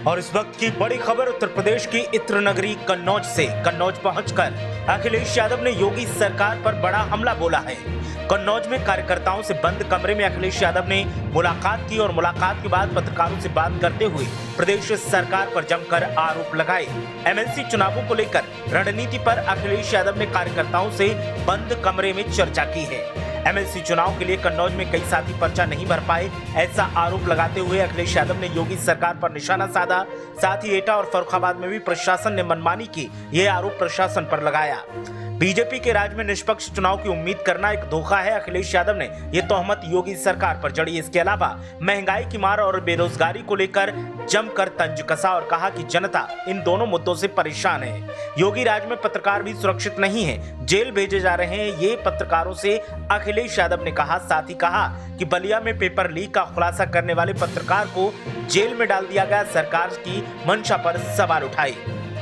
और इस वक्त की बड़ी खबर उत्तर प्रदेश की इत्र नगरी कन्नौज से। कन्नौज पहुंचकर अखिलेश यादव ने योगी सरकार पर बड़ा हमला बोला है। कन्नौज में कार्यकर्ताओं से बंद कमरे में अखिलेश यादव ने मुलाकात की और मुलाकात के बाद पत्रकारों से बात करते हुए प्रदेश सरकार पर जमकर आरोप लगाए। एमएलसी चुनावों को लेकर रणनीति पर अखिलेश यादव ने कार्यकर्ताओं से बंद कमरे में चर्चा की है। एमएलसी चुनाव के लिए कन्नौज में कई साथी पर्चा नहीं भर पाए, ऐसा आरोप लगाते हुए अखिलेश यादव ने योगी सरकार पर निशाना साधा। साथ ही एटा और फर्रुखाबाद में भी प्रशासन ने मनमानी की, ये आरोप प्रशासन पर लगाया। बीजेपी के राज में निष्पक्ष चुनाव की उम्मीद करना एक धोखा है, अखिलेश यादव ने ये तोहमत योगी सरकार पर जड़ी। इसके अलावा महंगाई की मार और बेरोजगारी को लेकर जमकर तंज कसा और कहा कि जनता इन दोनों मुद्दों से परेशान है। योगी राज में पत्रकार भी सुरक्षित नहीं है, जेल भेजे जा रहे हैं, ये पत्रकारों से अखिलेश यादव ने कहा। साथ ही कहा कि बलिया में पेपर लीक का खुलासा करने वाले पत्रकार को जेल में डाल दिया गया, सरकार की मंशा पर सवाल उठाए।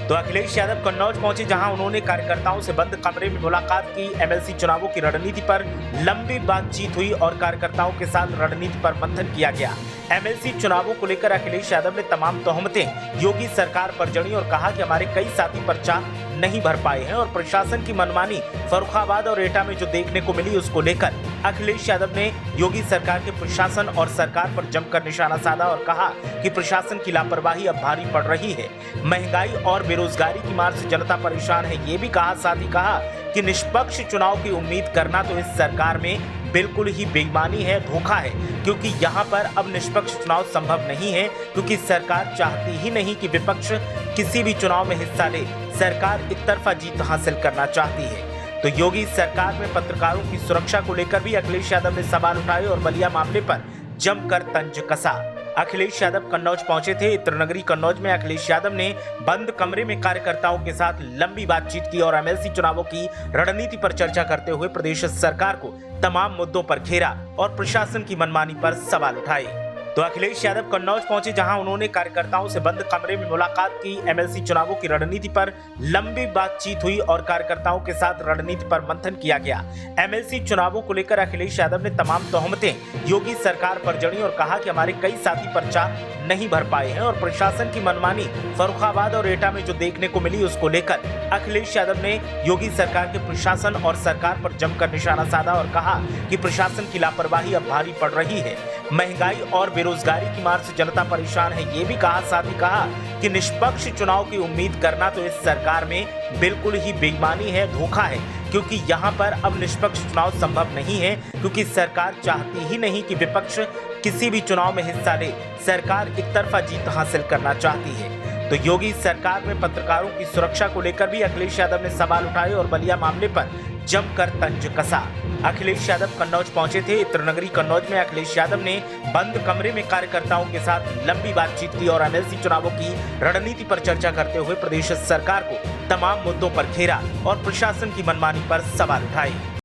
तो अखिलेश यादव कन्नौज पहुंचे, जहां उन्होंने कार्यकर्ताओं से बंद कमरे में मुलाकात की। एमएलसी चुनावों की रणनीति पर लंबी बातचीत हुई और कार्यकर्ताओं के साथ रणनीति पर मंथन किया गया। एमएलसी चुनावों को लेकर अखिलेश यादव ने तमाम तोहमतें योगी सरकार पर जड़ी और कहा कि हमारे कई साथी पर्चा नहीं भर पाए हैं और प्रशासन की मनमानी फर्रुखाबाद और एटा में जो देखने को मिली उसको लेकर अखिलेश यादव ने योगी सरकार के प्रशासन और सरकार पर जमकर निशाना साधा और कहा कि प्रशासन की लापरवाही अब भारी पड़ रही है। महंगाई और बेरोजगारी की मार से जनता परेशान है, ये भी कहा। साथ ही कहा कि निष्पक्ष चुनाव की उम्मीद करना तो इस सरकार में बिल्कुल ही बेईमानी है, धोखा है, क्योंकि यहाँ पर अब निष्पक्ष चुनाव संभव नहीं है, क्योंकि सरकार चाहती ही नहीं कि विपक्ष किसी भी चुनाव में हिस्सा ले। सरकार एक तरफा जीत हासिल करना चाहती है। तो योगी सरकार में पत्रकारों की सुरक्षा को लेकर भी अखिलेश यादव ने सवाल उठाए और बलिया मामले पर जमकर तंज कसा। अखिलेश यादव कन्नौज पहुंचे थे। इत्र नगरी कन्नौज में अखिलेश यादव ने बंद कमरे में कार्यकर्ताओं के साथ लंबी बातचीत की और एमएलसी चुनावों की रणनीति पर चर्चा करते हुए प्रदेश सरकार को तमाम मुद्दों पर घेरा और प्रशासन की मनमानी पर सवाल उठाए। तो अखिलेश यादव कन्नौज पहुंचे, जहां उन्होंने कार्यकर्ताओं से बंद कमरे में मुलाकात की। एमएलसी चुनावों की रणनीति पर लंबी बातचीत हुई और कार्यकर्ताओं के साथ रणनीति पर मंथन किया गया। एमएलसी चुनावों को लेकर अखिलेश यादव ने तमाम तोहमतें योगी सरकार पर जड़ी और कहा कि हमारे कई साथी पर्चा नहीं भर पाए हैं और प्रशासन की मनमानी फर्रुखाबाद और एटा में जो देखने को मिली उसको लेकर अखिलेश यादव ने योगी सरकार के प्रशासन और सरकार पर जमकर निशाना साधा और कहा कि प्रशासन की लापरवाही अब भारी पड़ रही है। महंगाई और बेरोजगारी की मार से जनता परेशान है, ये भी कहा। साथ ही कहा कि निष्पक्ष चुनाव की उम्मीद करना तो इस सरकार में बिल्कुल ही बेईमानी है, धोखा है, क्योंकि यहाँ पर अब निष्पक्ष चुनाव संभव नहीं है, क्योंकि सरकार चाहती ही नहीं कि विपक्ष किसी भी चुनाव में हिस्सा ले। सरकार एक तरफा जीत हासिल करना चाहती है। तो योगी सरकार में पत्रकारों की सुरक्षा को लेकर भी अखिलेश यादव ने सवाल उठाए और बलिया मामले पर जमकर तंज कसा। अखिलेश यादव कन्नौज पहुंचे थे। इत्र नगरी कन्नौज में अखिलेश यादव ने बंद कमरे में कार्यकर्ताओं के साथ लंबी बातचीत की और एमएलसी चुनावों की रणनीति पर चर्चा करते हुए प्रदेश सरकार को तमाम मुद्दों पर घेरा और प्रशासन की मनमानी पर सवाल उठाए।